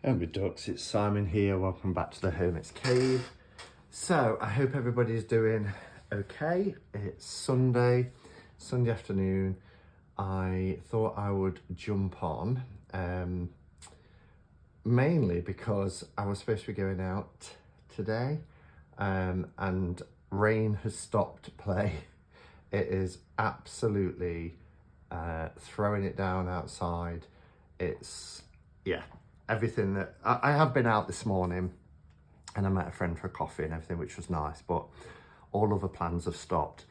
Hello ducks, it's Simon here. Welcome back to the Hermit's Cave. So I hope everybody's doing okay. It's Sunday afternoon. I thought I would jump on mainly because I was supposed to be going out today and rain has stopped play. It is absolutely throwing it down outside. It's, yeah, everything that I have been out this morning and I met a friend for a coffee and everything, which was nice, but all other plans have stopped.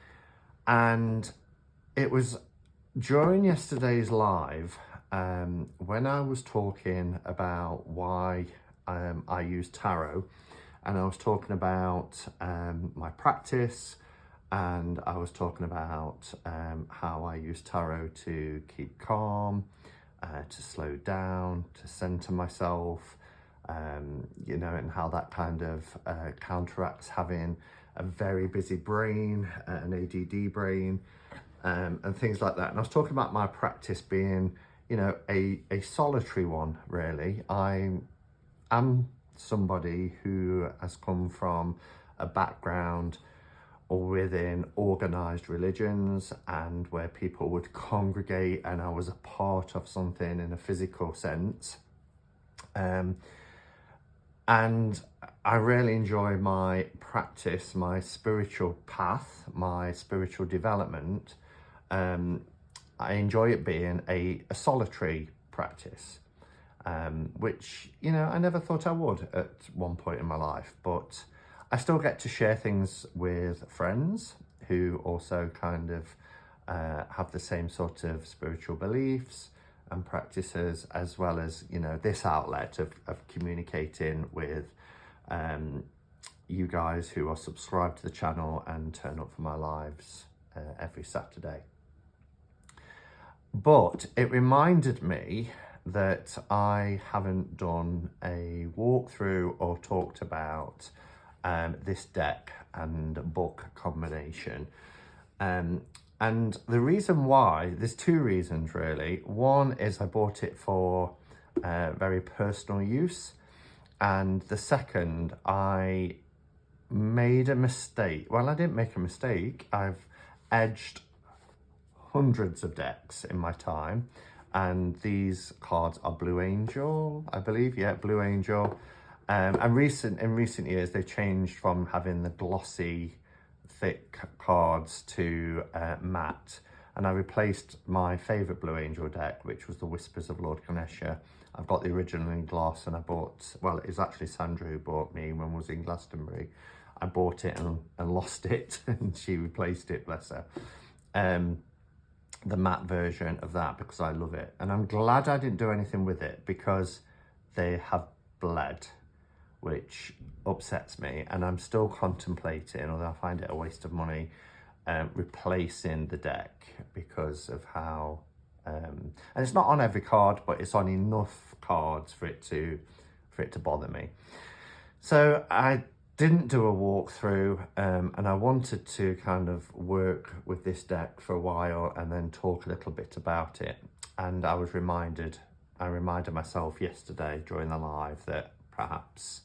And it was during yesterday's live when I was talking about why I use tarot, and I was talking about my practice, and I was talking about how I use tarot to keep calm, to slow down, to center myself, you know, and how that kind of counteracts having a very busy brain, an ADD brain, and things like that. And I was talking about my practice being, you know, a solitary one, really. I am somebody who has come from a background or within organised religions, and where people would congregate and I was a part of something in a physical sense. And I really enjoy my practice, my spiritual path, my spiritual development. I enjoy it being a solitary practice, which, you know, I never thought I would at one point in my life, but I still get to share things with friends who also kind of have the same sort of spiritual beliefs and practices, as well as, you know, this outlet of communicating with you guys who are subscribed to the channel and turn up for my lives every Saturday. But it reminded me that I haven't done a walkthrough or talked about this deck and book combination. And the reason why, there's two reasons really. One is I bought it for very personal use. And the second, I made a mistake. Well, I didn't make a mistake. I've edged hundreds of decks in my time. And these cards are Blue Angel, I believe. Yeah, Blue Angel. And in recent years, they've changed from having the glossy, thick cards to matte. And I replaced my favourite Blue Angel deck, which was the Whispers of Lord Ganesha. I've got the original in gloss, and I bought, well, it was actually Sandra who bought me when I was in Glastonbury. I bought it and lost it, and she replaced it, bless her. The matte version of that, because I love it. And I'm glad I didn't do anything with it, because they have bled, which upsets me. And I'm still contemplating, although I find it a waste of money, replacing the deck because of how, and it's not on every card, but it's on enough cards for it to bother me. So I didn't do a walkthrough, and I wanted to kind of work with this deck for a while and then talk a little bit about it. And I reminded myself yesterday during the live that perhaps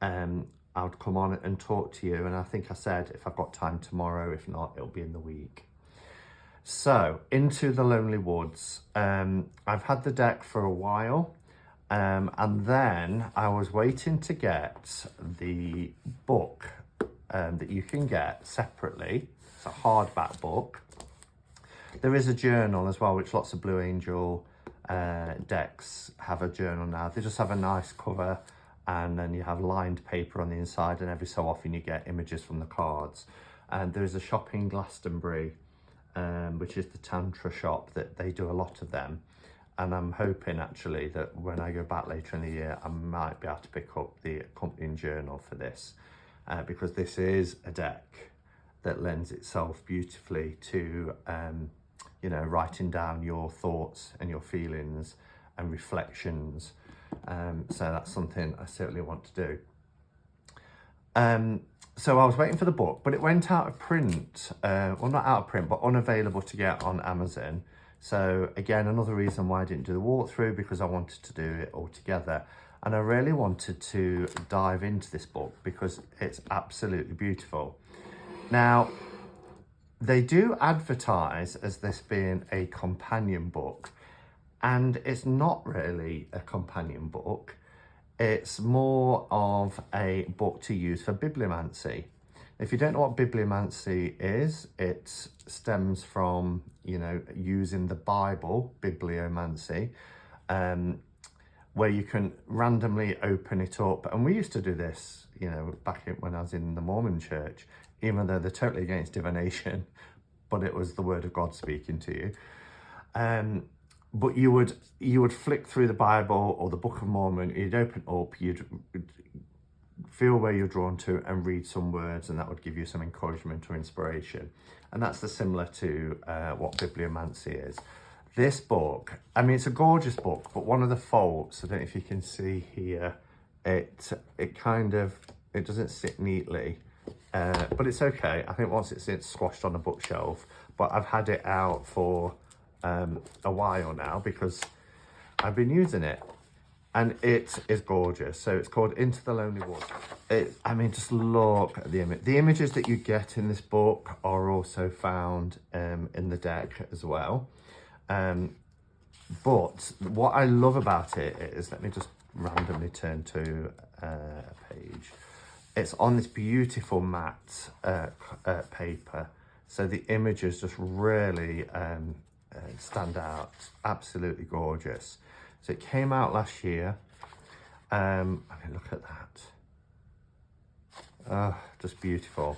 I would come on and talk to you. And I think I said, if I've got time tomorrow, if not, it'll be in the week. So, Into the Lonely Woods. I've had the deck for a while. And then I was waiting to get the book that you can get separately. It's a hardback book. There is a journal as well, which lots of Blue Angel decks have a journal now. They just have a nice cover, and then you have lined paper on the inside, and every so often you get images from the cards. And there is a shop in Glastonbury, which is the Tantra shop, that they do a lot of them. And I'm hoping actually that when I go back later in the year, I might be able to pick up the accompanying journal for this, because this is a deck that lends itself beautifully to, you know, writing down your thoughts and your feelings and reflections. So that's something I certainly want to do. So I was waiting for the book, but it went out of print. Well, not out of print, but unavailable to get on Amazon. So again, another reason why I didn't do the walkthrough, because I wanted to do it all together. And I really wanted to dive into this book because it's absolutely beautiful. Now, they do advertise as this being a companion book, and it's not really a companion book. It's more of a book to use for bibliomancy. If you don't know what bibliomancy is, it stems from, using the Bible, bibliomancy, where you can randomly open it up. And we used to do this, back when I was in the Mormon church, even though they're totally against divination, but it was the word of God speaking to you. But you would flick through the Bible or the Book of Mormon, you'd open up, you'd feel where you're drawn to and read some words, and that would give you some encouragement or inspiration. And that's similar to what bibliomancy is. This book, it's a gorgeous book, but one of the faults, I don't know if you can see here, it doesn't sit neatly, but it's okay. I think once it's squashed on a bookshelf, but I've had it out for a while now because I've been using it, and it is gorgeous. So it's called Into the Lonely Woods. Just look at the image. The images that you get in this book are also found in the deck as well. But what I love about it is, let me just randomly turn to a page. It's on this beautiful matte paper. So the images just really stand out. Absolutely gorgeous. So it came out last year. Look at that. Just beautiful.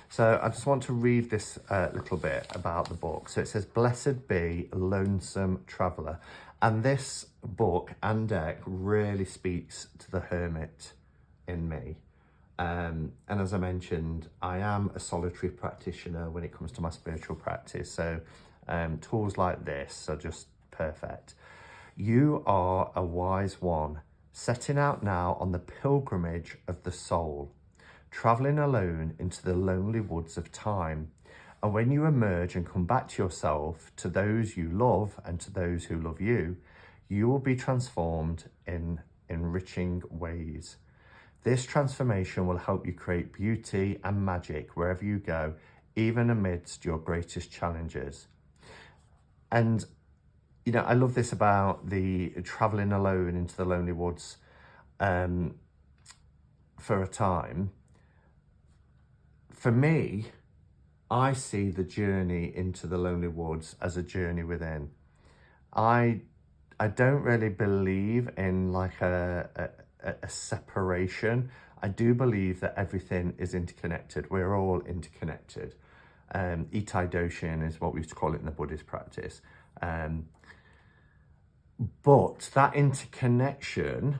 So I just want to read this little bit about the book. So it says, "Blessed be lonesome traveller." And this book and deck really speaks to the hermit in me. And as I mentioned, I am a solitary practitioner when it comes to my spiritual practice. So tools like this are just perfect. "You are a wise one, setting out now on the pilgrimage of the soul, travelling alone into the lonely woods of time. And when you emerge and come back to yourself, to those you love and to those who love you, you will be transformed in enriching ways. This transformation will help you create beauty and magic wherever you go, even amidst your greatest challenges." And I love this about the traveling alone into the lonely woods for a time. For me, I see the journey into the lonely woods as a journey within. I don't really believe in like a separation. I do believe that everything is interconnected. We're all interconnected. Itai Doshin is what we used to call it in the Buddhist practice. But that interconnection,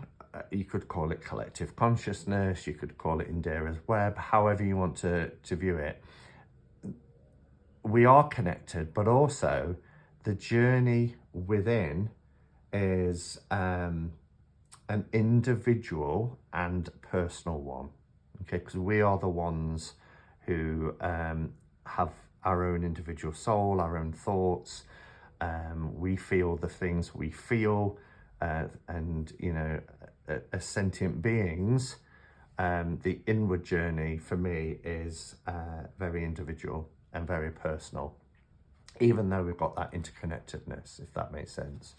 you could call it collective consciousness, you could call it Indira's web, however you want to view it. We are connected, but also the journey within is an individual and personal one, okay? Because we are the ones who have our own individual soul, our own thoughts. We feel the things we feel, and as sentient beings, the inward journey for me is very individual and very personal, even though we've got that interconnectedness, if that makes sense.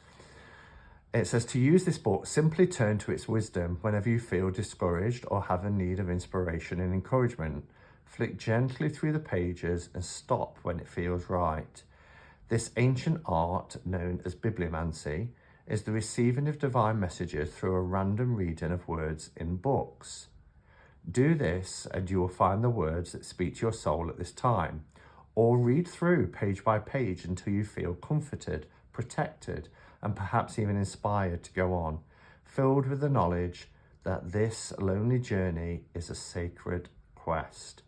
It says, "To use this book, simply turn to its wisdom whenever you feel discouraged or have a need of inspiration and encouragement. Flick gently through the pages and stop when it feels right. This ancient art, known as bibliomancy, is the receiving of divine messages through a random reading of words in books. Do this and you will find the words that speak to your soul at this time, or read through page by page until you feel comforted, protected, and perhaps even inspired to go on, filled with the knowledge that this lonely journey is a sacred quest.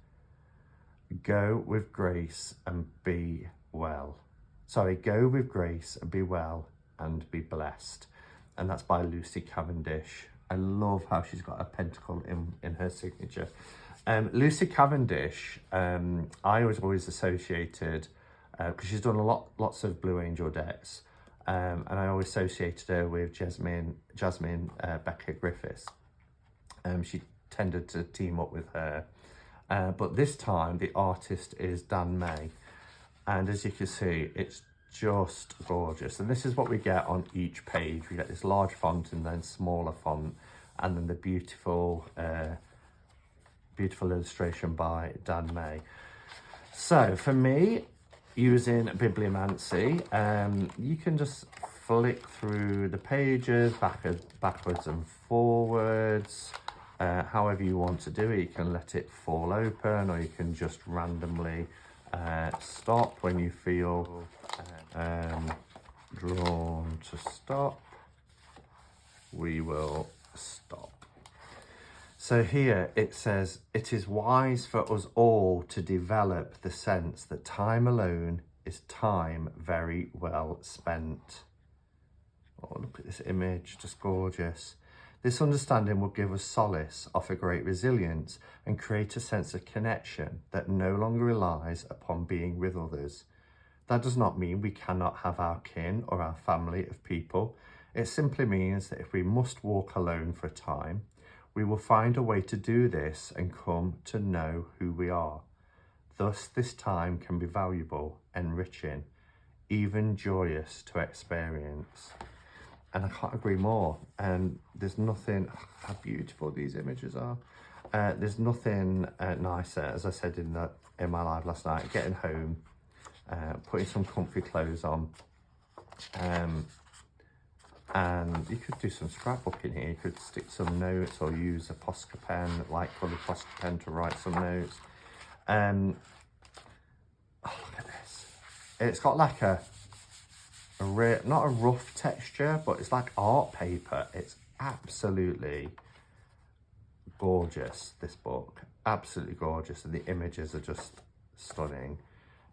Go with grace and be well." Go with grace and be well and be blessed. And that's by Lucy Cavendish. I love how she's got a pentacle in her signature. Lucy Cavendish, I was always associated, because she's done lots of Blue Angel decks. and I always associated her with Jasmine Becker Griffiths. She tended to team up with her. But this time the artist is Dan May. And as you can see, it's just gorgeous. And this is what we get on each page. We get this large font and then smaller font, and then the beautiful, beautiful illustration by Dan May. So for me, using Bibliomancy, you can just flick through the pages backwards and forwards, however you want to do it. You can let it fall open, or you can just randomly stop when you feel drawn to stop. We will stop. So here it says, it is wise for us all to develop the sense that time alone is time very well spent. Oh, look at this image, just gorgeous. This understanding will give us solace, offer great resilience, and create a sense of connection that no longer relies upon being with others. That does not mean we cannot have our kin or our family of people. It simply means that if we must walk alone for a time, we will find a way to do this and come to know who we are. Thus, this time can be valuable, enriching, even joyous to experience. And I can't agree more. And there's nothing, how beautiful these images are. There's nothing nicer, as I said in my live last night, getting home, putting some comfy clothes on, and you could do some scrapbooking here. You could stick some notes or use a Posca pen, light coloured Posca pen, to write some notes. Oh, look at this. It's got like not a rough texture, but it's like art paper. It's absolutely gorgeous, this book. Absolutely gorgeous, and the images are just stunning.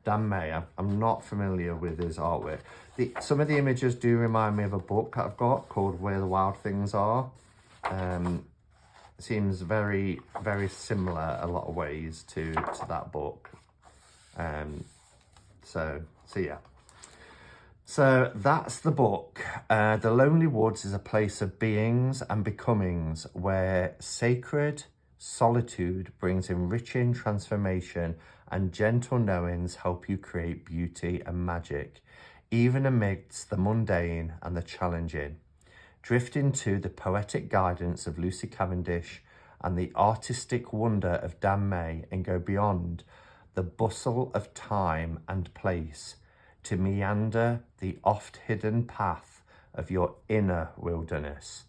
Dan May, I'm not familiar with his artwork. Some of the images do remind me of a book that I've got called Where the Wild Things Are. Seems very, very similar a lot of ways to that book. So yeah. So that's the book. The Lonely Woods is a place of beings and becomings where sacred solitude brings enriching transformation, and gentle knowings help you create beauty and magic, even amidst the mundane and the challenging. Drift into the poetic guidance of Lucy Cavendish and the artistic wonder of Dan May, and go beyond the bustle of time and place to meander the oft-hidden path of your inner wilderness.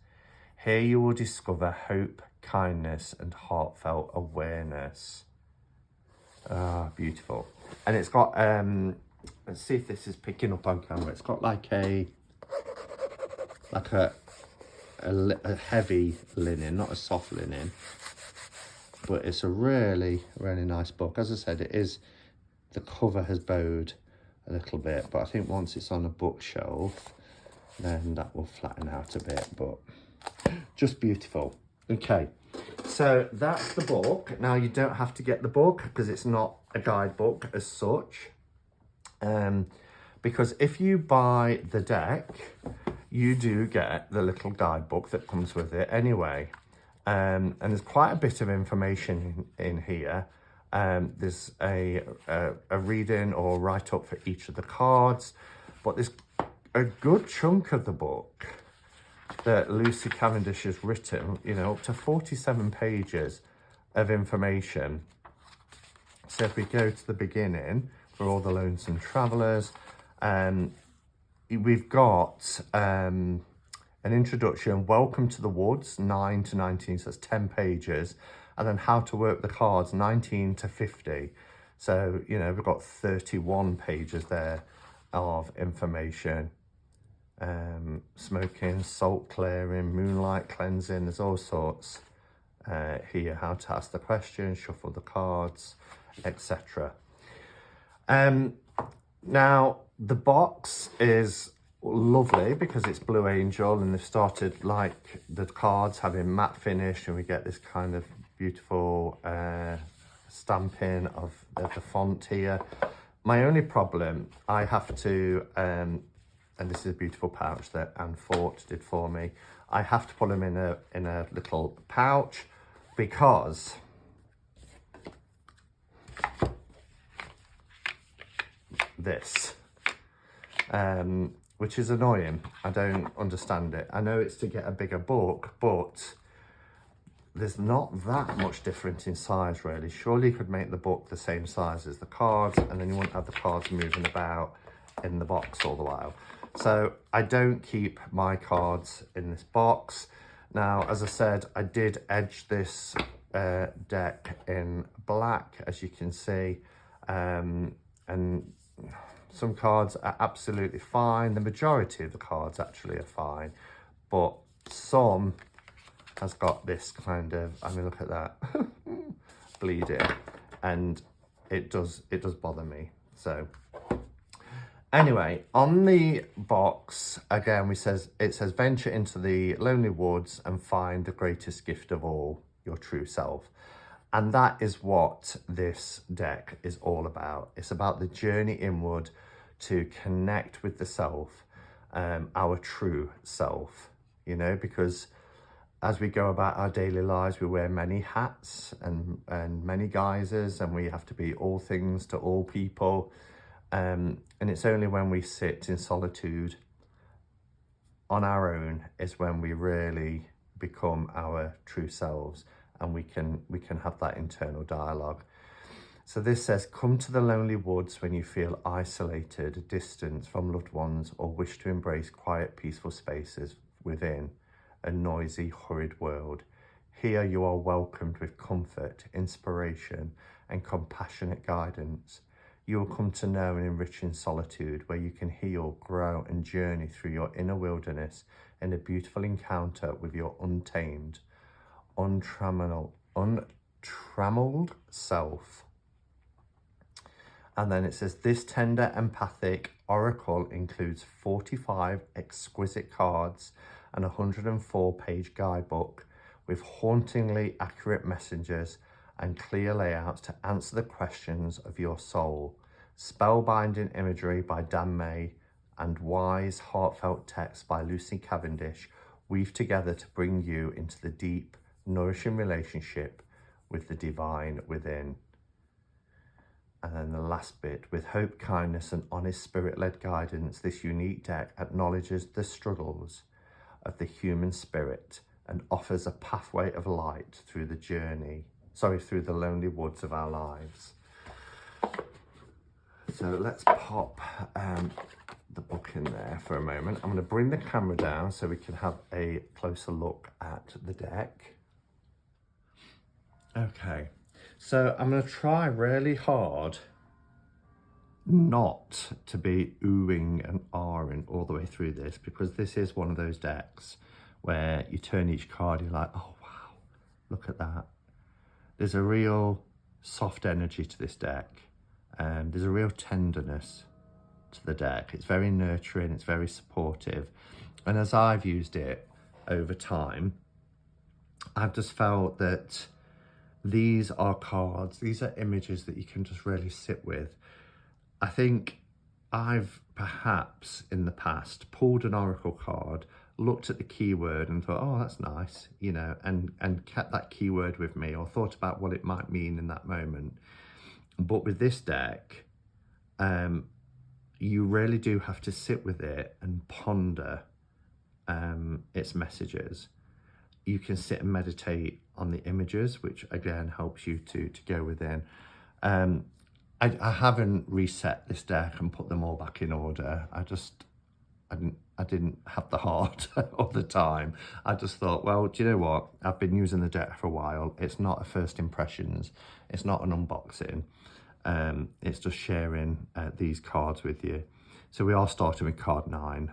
Here you will discover hope, kindness, and heartfelt awareness. Ah, beautiful. And it's got, let's see if this is picking up on camera. It's got like a heavy linen, not a soft linen, but it's a really, really nice book. As I said, the cover has bowed a little bit, but I think once it's on a bookshelf, then that will flatten out a bit, but just beautiful. Okay, so that's the book. Now, you don't have to get the book because it's not a guidebook as such, because if you buy the deck, you do get the little guidebook that comes with it anyway. And there's quite a bit of information in here. There's a reading or write-up for each of the cards, but there's a good chunk of the book that Lucy Cavendish has written, you know, up to 47 pages of information. So if we go to the beginning, for all the lonesome travellers, we've got an introduction, welcome to the woods, 9 to 19, so that's 10 pages. And then how to work the cards, 19 to 50. So, you know, we've got 31 pages there of information. Smoking, salt clearing, moonlight cleansing, there's all sorts here. How to ask the question, shuffle the cards, etc. Now, the box is lovely because it's Blue Angel, and they've started like the cards having matte finish, and we get this kind of beautiful stamping of the font here. My only problem, I have to and this is a beautiful pouch that Anne Fort did for me. I have to put them in a little pouch because this, which is annoying. I don't understand it. I know it's to get a bigger book, but there's not that much difference in size really. Surely you could make the book the same size as the cards, and then you wouldn't have the cards moving about in the box all the while. So I don't keep my cards in this box. Now, as I said, I did edge this deck in black, as you can see, and some cards are absolutely fine. The majority of the cards actually are fine, but some has got this kind of, I mean, look at that, bleeding, and it does bother me. So anyway, on the box, again, it says venture into the lonely woods and find the greatest gift of all, your true self. And that is what this deck is all about. It's about the journey inward to connect with the self, our true self, you know, because as we go about our daily lives, we wear many hats and many guises, and we have to be all things to all people. And it's only when we sit in solitude on our own is when we really become our true selves, and we can have that internal dialogue. So this says, come to the lonely woods when you feel isolated, distant from loved ones, or wish to embrace quiet, peaceful spaces within a noisy, hurried world. Here you are welcomed with comfort, inspiration, and compassionate guidance. You will come to know an enriching solitude where you can heal, grow, and journey through your inner wilderness in a beautiful encounter with your untamed, untrammeled self. And then it says, this tender, empathic oracle includes 45 exquisite cards and a 104-page guidebook with hauntingly accurate messages and clear layouts to answer the questions of your soul. Spellbinding imagery by Dan May and wise, heartfelt text by Lucy Cavendish weave together to bring you into the deep, nourishing relationship with the divine within. And then the last bit, with hope, kindness, and honest spirit-led guidance, this unique deck acknowledges the struggles of the human spirit and offers a pathway of light through through the lonely woods of our lives. So let's pop the book in there for a moment. I'm going to bring the camera down so we can have a closer look at the deck. Okay, so I'm going to try really hard not to be oohing and ahhing all the way through this, because this is one of those decks where you turn each card, you're like, oh wow, look at that. There's a real soft energy to this deck, and there's a real tenderness to the deck. It's very nurturing, it's very supportive, and as I've used it over time, I've just felt that these are cards, these are images that you can just really sit with. I think I've perhaps in the past pulled an oracle card, looked at the keyword and thought, oh, that's nice, you know, and kept that keyword with me, or thought about what it might mean in that moment. But with this deck, you really do have to sit with it and ponder its messages. You can sit and meditate on the images, which again helps you to go within. I haven't reset this deck and put them all back in order. I didn't have the heart or the time. I just thought, well, do you know what? I've been using the deck for a while. It's not a first impressions. It's not an unboxing. It's just sharing these cards with you. So we are starting with card 9.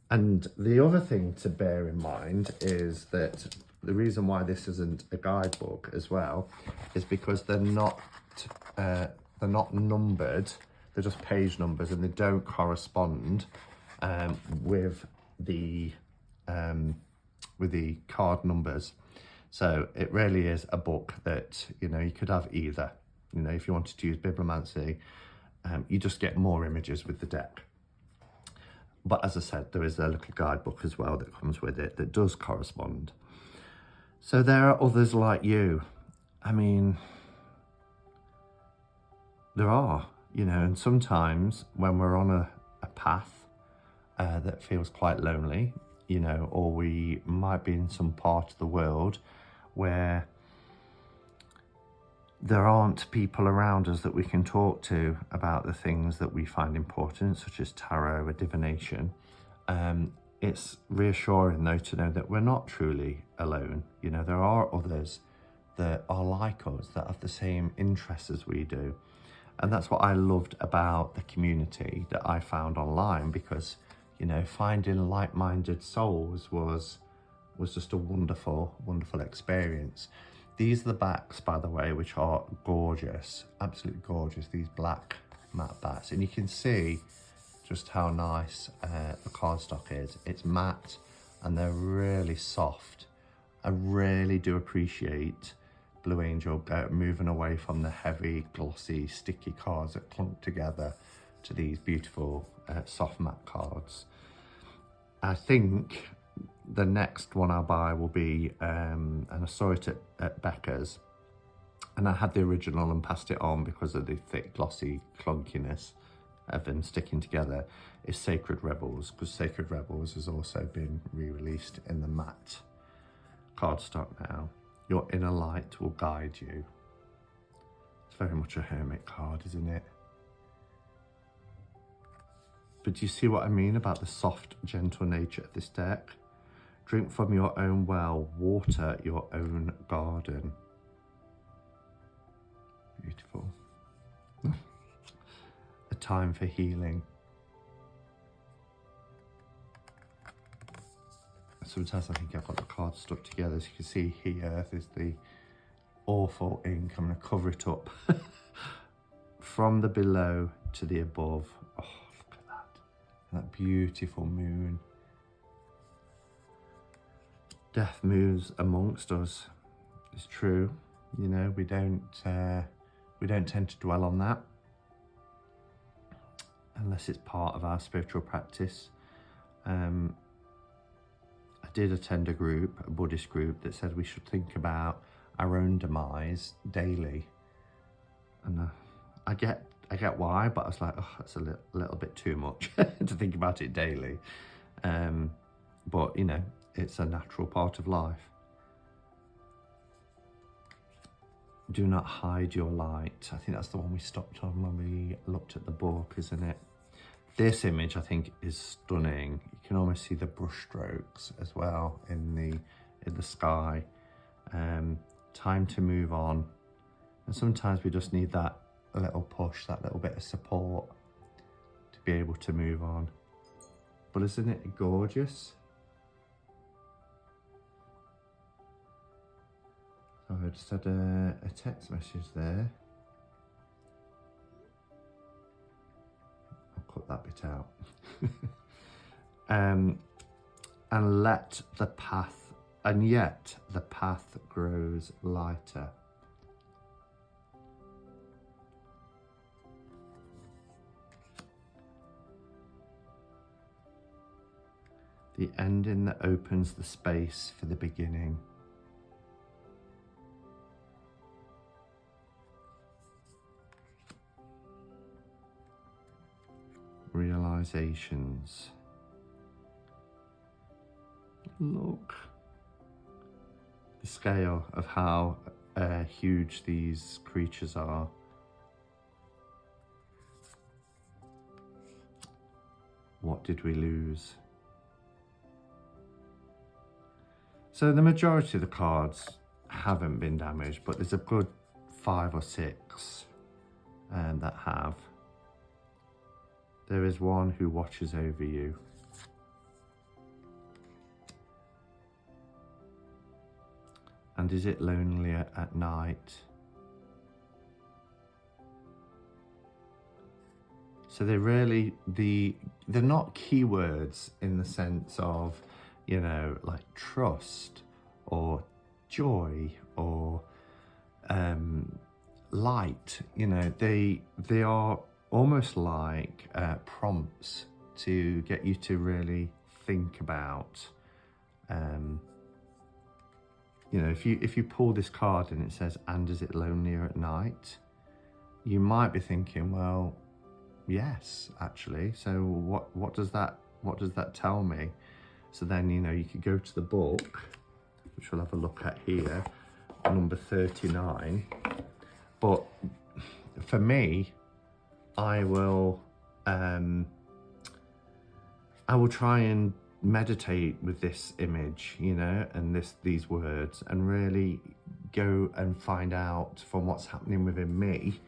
And the other thing to bear in mind is that the reason why this isn't a guidebook as well is because they're not numbered. They're just page numbers, and they don't correspond with the card numbers. So it really is a book that, you know, you could have either. You know, if you wanted to use bibliomancy, you just get more images with the deck. But as I said, there is a little guidebook as well that comes with it that does correspond. So there are others like you. I mean, there are, you know, and sometimes when we're on a path that feels quite lonely, you know, or we might be in some part of the world where there aren't people around us that we can talk to about the things that we find important, such as tarot or divination. It's reassuring though to know that we're not truly alone. You know, there are others that are like us, that have the same interests as we do. And that's what I loved about the community that I found online, because, you know, finding like-minded souls was just a wonderful, wonderful experience. These are the backs, by the way, which are gorgeous, absolutely gorgeous, these black matte backs. And you can see just how nice the cardstock is. It's matte and they're really soft. I really do appreciate Blue Angel moving away from the heavy, glossy, sticky cards that clump together to these beautiful soft matte cards. I think the next one I'll buy will be, and I saw it at Becca's, and I had the original and passed it on because of the thick, glossy clunkiness of them sticking together, is Sacred Rebels, because Sacred Rebels has also been re-released in the matte cardstock now. Your inner light will guide you. It's very much a hermit card, isn't it? But do you see what I mean about the soft, gentle nature of this deck? Drink from your own well, water your own garden. Beautiful. A time for healing. Sometimes I think I've got the cards stuck together. As you can see here, there's the awful ink. I'm going to cover it up. From the below to the above. Oh, look at that. That beautiful moon. Death moves amongst us. It's true. You know, we don't tend to dwell on that unless it's part of our spiritual practice. I did attend a Buddhist group, that said we should think about our own demise daily. And I get why, but I was like, oh, that's a little bit too much to think about it daily. But, you know, it's a natural part of life. Do not hide your light. I think that's the one we stopped on when we looked at the book, isn't it? This image, I think, is stunning. You can almost see the brush strokes as well in the sky. Time to move on. And sometimes we just need that little push, that little bit of support to be able to move on. But isn't it gorgeous? So I just had a text message there. I'll cut that bit out. And let the path, and yet the path grows lighter. The ending that opens the space for the beginning. Realizations. Look, the scale of how huge these creatures are. What did we lose? So the majority of the cards haven't been damaged, but there's a good 5 or 6 that have. There is one who watches over you. And is it lonelier at night? So they're really, they're not keywords in the sense of, you know, like trust or joy or light. You know, they are almost like prompts to get you to really think about, you know, if you pull this card and it says, and is it lonelier at night? You might be thinking, well, yes, actually. So what does that tell me? So then, you know, you could go to the book, which we'll have a look at here, number 39. But for me, I will try and meditate with this image, you know, and these words, and really go and find out from what's happening within me,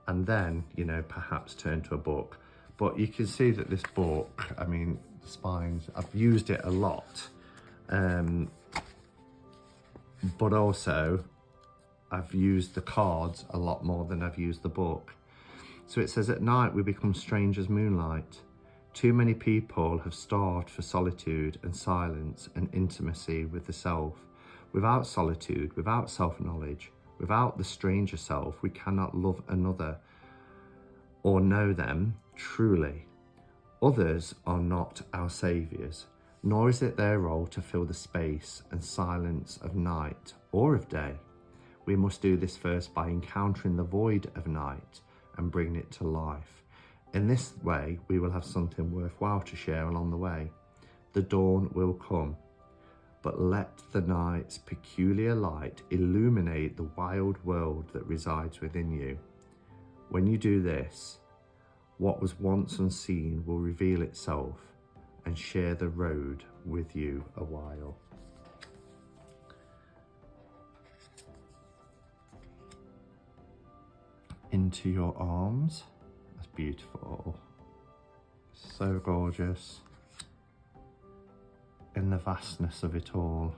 and then, you know, perhaps turn to a book. But you can see that this book, I mean, the spines, I've used it a lot, but also I've used the cards a lot more than I've used the book. So it says, at night we become strange as moonlight. Too many people have starved for solitude and silence and intimacy with the self. Without solitude, without self-knowledge, without the stranger self, we cannot love another or know them truly. Others are not our saviours, nor is it their role to fill the space and silence of night or of day. We must do this first by encountering the void of night and bringing it to life. In this way, we will have something worthwhile to share along the way. The dawn will come, but let the night's peculiar light illuminate the wild world that resides within you. When you do this, what was once unseen will reveal itself and share the road with you a while. Into your arms. That's beautiful. So gorgeous. In the vastness of it all.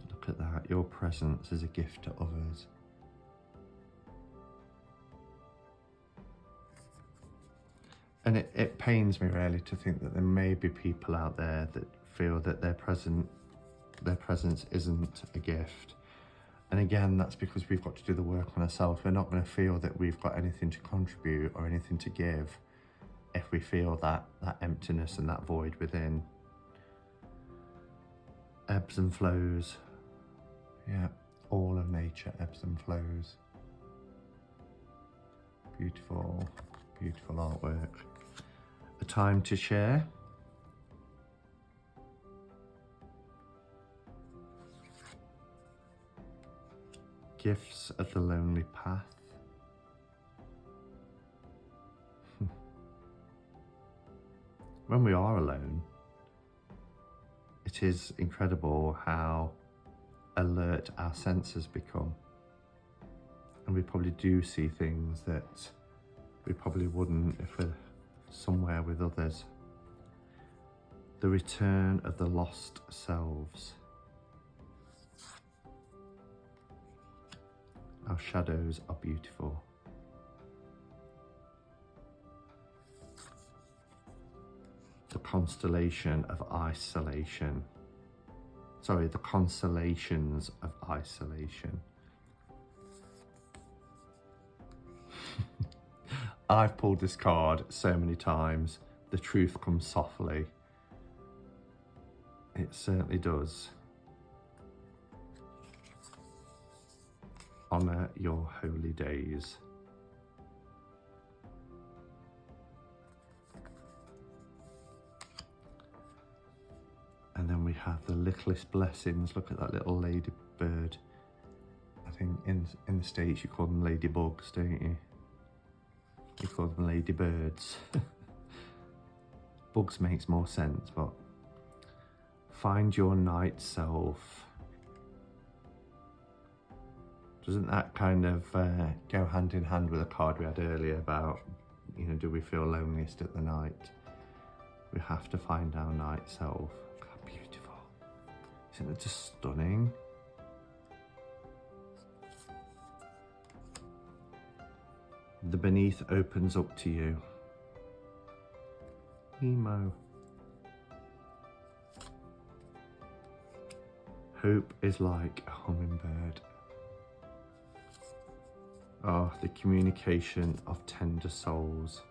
Look at that. Your presence is a gift to others. And it pains me really to think that there may be people out there that feel that their presence isn't a gift. And again, that's because we've got to do the work on ourselves. We're not going to feel that we've got anything to contribute or anything to give if we feel that emptiness and that void within. Ebbs and flows. Yeah, all of nature ebbs and flows. Beautiful, beautiful artwork. A time to share. Gifts of the lonely path. When we are alone, it is incredible how alert our senses become. And we probably do see things that we probably wouldn't if we're somewhere with others. The return of the lost selves. Our shadows are beautiful. The constellation of isolation. Sorry, the constellations of isolation. I've pulled this card so many times. The truth comes softly. It certainly does. Honour your holy days. And then we have the littlest blessings. Look at that little ladybird. I think in the States you call them ladybugs, don't you? You call them ladybirds. Bugs makes more sense, but find your night self. Doesn't that kind of go hand in hand with a card we had earlier about, you know, do we feel loneliest at the night? We have to find our night self. Look how beautiful. Isn't it just stunning? The beneath opens up to you. Emo. Hope is like a hummingbird. Oh, the communication of tender souls.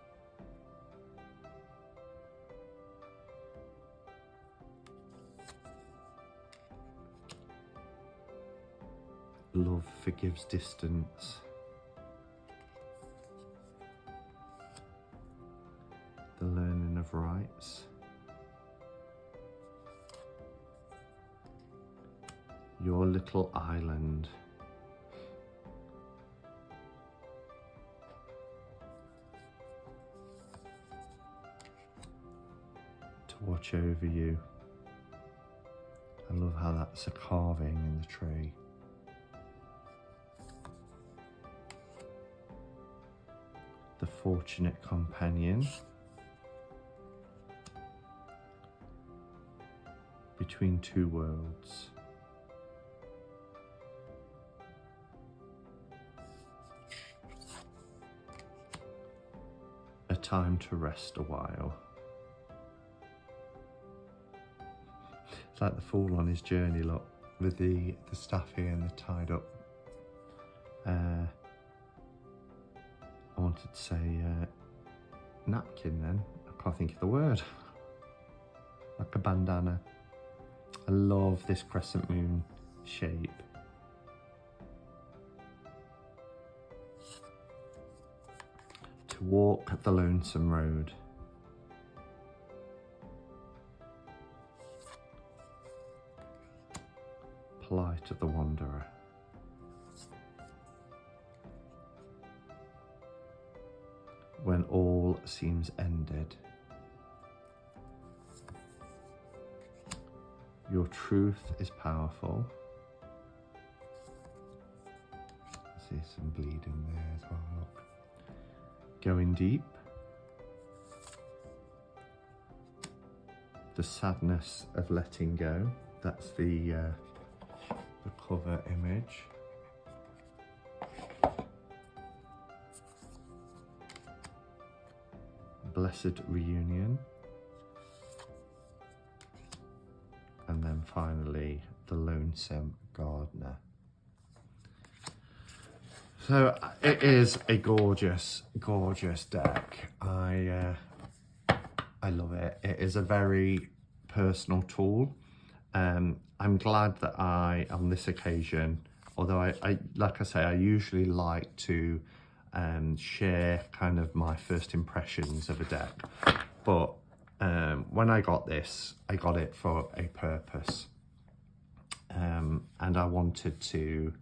Love forgives distance. The learning of rights. Your little island. To watch over you. I love how that's a carving in the tree. The fortunate companion. Between two worlds. A time to rest a while. It's like the fool on his journey, look, with the staff here and the tied up. I wanted to say napkin then. I can't think of the word. Like a bandana. I love this crescent moon shape. To walk the lonesome road. Plight of the wanderer. When all seems ended. Your truth is powerful. I see some bleeding there as well, look. Going deep. The sadness of letting go. That's the cover image. Blessed reunion. And then finally, the lonesome gardener. So it is a gorgeous, gorgeous deck. I love it. It is a very personal tool. I'm glad that on this occasion, although I like I say, I usually like to share kind of my first impressions of a deck, but when I got this, I got it for a purpose, and I wanted to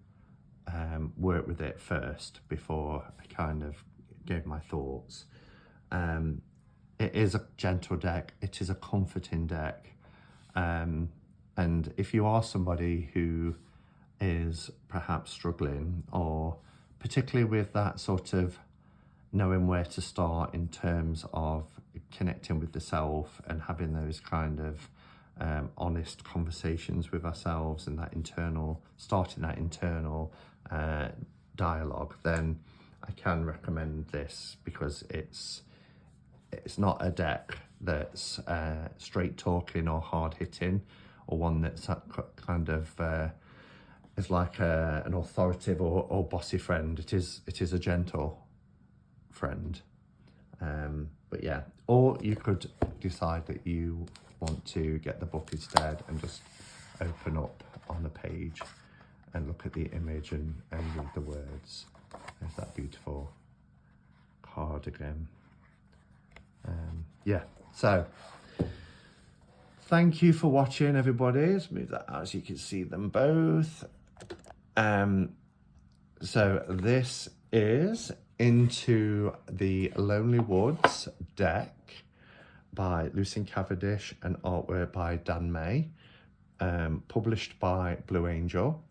work with it first before I kind of gave my thoughts. It is a gentle deck, it is a comforting deck, and if you are somebody who is perhaps struggling, or particularly with that sort of knowing where to start in terms of connecting with the self and having those kind of honest conversations with ourselves and starting that internal dialogue, then I can recommend this, because it's not a deck that's straight talking or hard hitting, or one that's kind of is like an authoritative or bossy friend. It is a gentle friend. But yeah, or you could decide that you want to get the book instead and just open up on the page and look at the image and read the words. There's that beautiful cardigan. Yeah, so thank you for watching, everybody. Let's move that out so you can see them both. So this is Into the Lonely Woods deck by Lucian Cavendish and artwork by Dan May, published by Blue Angel,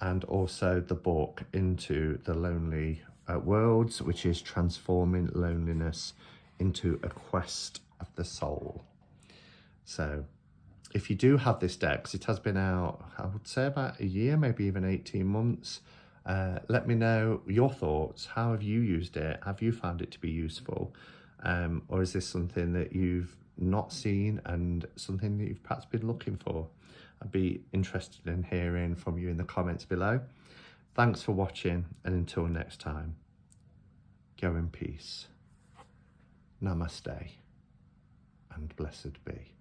and also the book Into the Lonely Worlds, which is transforming loneliness into a quest of the soul. So if you do have this deck, 'cause it has been out, I would say about a year, maybe even 18 months, let me know your thoughts. How have you used it? Have you found it to be useful? Or is this something that you've not seen and something that you've perhaps been looking for? I'd be interested in hearing from you in the comments below. Thanks for watching, and until next time. Go in peace. Namaste and blessed be.